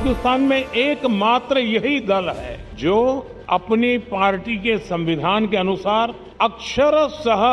हिंदुस्तान में एकमात्र यही दल है जो अपनी पार्टी के संविधान के अनुसार अक्षरशः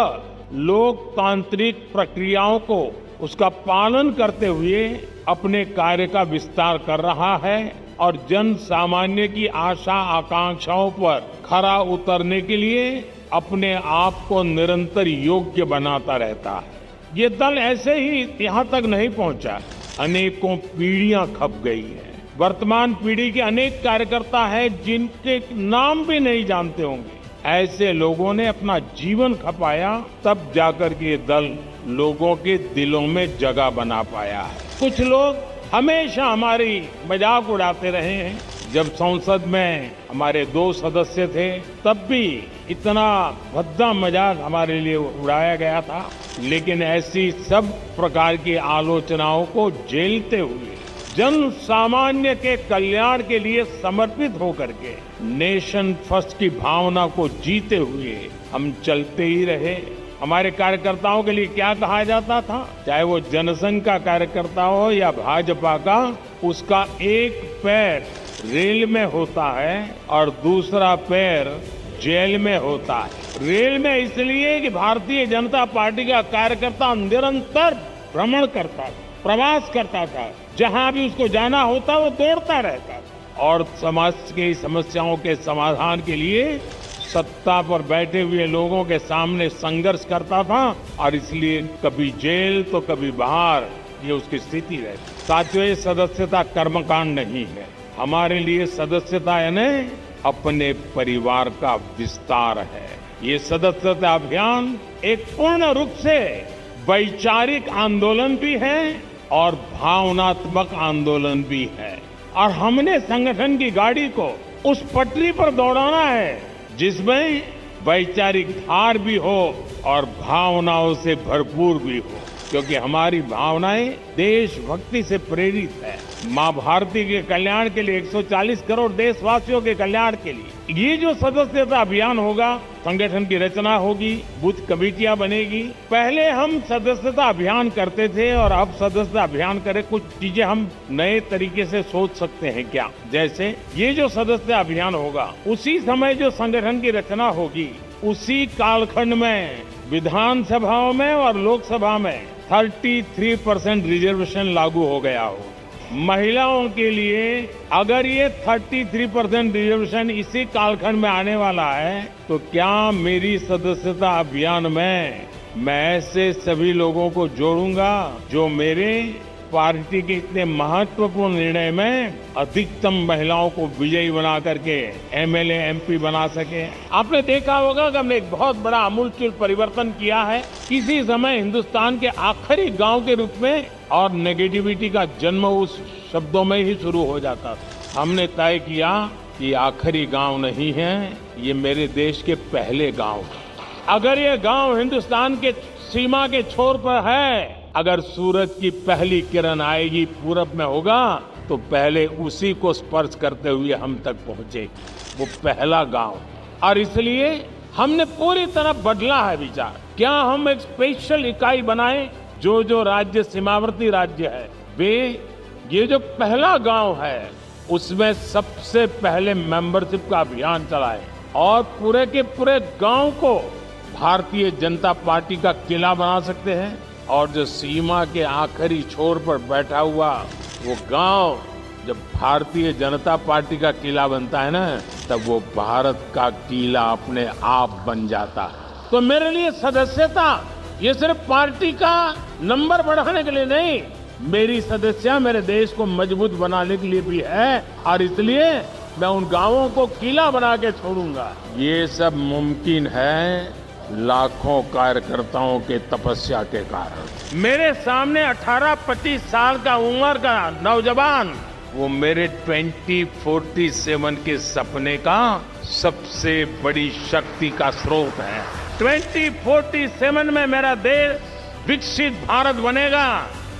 लोकतांत्रिक प्रक्रियाओं को उसका पालन करते हुए अपने कार्य का विस्तार कर रहा है और जन सामान्य की आशा आकांक्षाओं पर खरा उतरने के लिए अपने आप को निरंतर योग्य बनाता रहता है। ये दल ऐसे ही यहाँ तक नहीं पहुंचा, अनेकों पीढ़ियां खप गई है। वर्तमान पीढ़ी के अनेक कार्यकर्ता हैं जिनके नाम भी नहीं जानते होंगे। ऐसे लोगों ने अपना जीवन खपाया, तब जाकर के ये दल लोगों के दिलों में जगह बना पाया है। कुछ लोग हमेशा हमारी मजाक उड़ाते रहे हैं। जब संसद में हमारे 2 सदस्य थे, तब भी इतना भद्दा मजाक हमारे लिए उड़ाया गया था। लेकिन ऐसी सब प्रकार की आलोचनाओं को झेलते हुए जन सामान्य के कल्याण के लिए समर्पित होकर के नेशन फर्स्ट की भावना को जीते हुए हम चलते ही रहे। हमारे कार्यकर्ताओं के लिए क्या कहा जाता था, चाहे वो जनसंघ का कार्यकर्ता हो या भाजपा का, उसका एक पैर रेल में होता है और दूसरा पैर जेल में होता है। रेल में इसलिए कि भारतीय जनता पार्टी का कार्यकर्ता निरंतर भ्रमण करता था, प्रवास करता था, जहां भी उसको जाना होता वो दौड़ता रहता था और समाज की समस्याओं के समाधान के लिए सत्ता पर बैठे हुए लोगों के सामने संघर्ष करता था और इसलिए कभी जेल तो कभी बाहर, ये उसकी स्थिति रहती। साथियों, ये सदस्यता कर्मकांड नहीं है। हमारे लिए सदस्यता यानी अपने परिवार का विस्तार है। ये सदस्यता अभियान एक पूर्ण रूप से वैचारिक आंदोलन भी है और भावनात्मक आंदोलन भी है और हमने संगठन की गाड़ी को उस पटरी पर दौड़ाना है जिसमें वैचारिक धार भी हो और भावनाओं से भरपूर भी हो, क्योंकि हमारी भावनाएं देशभक्ति से प्रेरित है। मां भारती के कल्याण के लिए, 140 करोड़ देशवासियों के कल्याण के लिए ये जो सदस्यता अभियान होगा, संगठन की रचना होगी, बूथ कमेटियां बनेगी। पहले हम सदस्यता अभियान करते थे और अब सदस्यता अभियान करें, कुछ चीजें हम नए तरीके से सोच सकते हैं क्या। जैसे ये जो सदस्यता अभियान होगा, उसी समय जो संगठन की रचना होगी, उसी कालखंड में विधानसभाओं में और लोकसभा में 33% रिजर्वेशन लागू हो गया हो। महिलाओं के लिए अगर ये 33% रिजर्वेशन इसी कालखंड में आने वाला है, तो क्या मेरी सदस्यता अभियान में मैं ऐसे सभी लोगों को जोड़ूंगा जो मेरे पार्टी के इतने महत्वपूर्ण निर्णय में अधिकतम महिलाओं को विजयी बना करके एमएलए एमपी बना सके। आपने देखा होगा कि हमने एक बहुत बड़ा आमूलचूल परिवर्तन किया है। किसी समय हिंदुस्तान के आखिरी गांव के रूप में और नेगेटिविटी का जन्म उस शब्दों में ही शुरू हो जाता था। हमने तय किया कि आखिरी गांव नहीं है, ये मेरे देश के पहले गांव है। अगर ये गांव हिंदुस्तान के सीमा के छोर पर है, अगर सूरज की पहली किरण आएगी पूरब में होगा, तो पहले उसी को स्पर्श करते हुए हम तक पहुंचेगी, वो पहला गांव। और इसलिए हमने पूरी तरह बदला है विचार। क्या हम एक स्पेशल इकाई बनाएं, जो राज्य सीमावर्ती राज्य है वे ये जो पहला गांव है उसमें सबसे पहले मेंबरशिप का अभियान चलाएं और पूरे के पूरे गांव को भारतीय जनता पार्टी का किला बना सकते हैं। और जो सीमा के आखिरी छोर पर बैठा हुआ वो गांव जब भारतीय जनता पार्टी का किला बनता है ना, तब वो भारत का किला अपने आप बन जाता है। तो मेरे लिए सदस्यता ये सिर्फ पार्टी का नंबर बढ़ाने के लिए नहीं, मेरी सदस्यता मेरे देश को मजबूत बनाने के लिए भी है और इसलिए मैं उन गांवों को किला बना के छोड़ूंगा। ये सब मुमकिन है लाखों कार्यकर्ताओं के तपस्या के कारण। मेरे सामने 18-25 साल का उम्र का नौजवान, वो मेरे 2047 के सपने का सबसे बड़ी शक्ति का स्रोत है। 2047 में मेरा देश विकसित भारत बनेगा।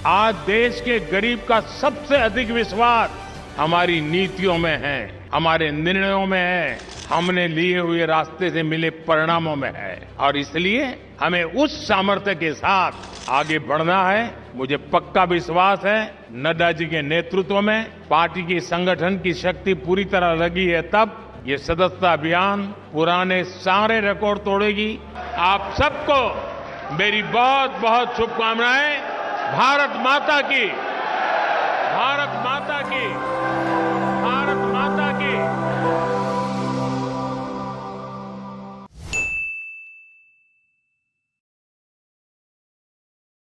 आज देश के गरीब का सबसे अधिक विश्वास हमारी नीतियों में है, हमारे निर्णयों में है, हमने लिए हुए रास्ते से मिले परिणामों में है और इसलिए हमें उस सामर्थ्य के साथ आगे बढ़ना है। मुझे पक्का विश्वास है नड्डा जी के नेतृत्व में पार्टी की संगठन की शक्ति पूरी तरह लगी है, तब ये सदस्यता अभियान पुराने सारे रिकॉर्ड तोड़ेगी। आप सबको मेरी बहुत बहुत शुभकामनाएं। भारत माता की, भारत माता की।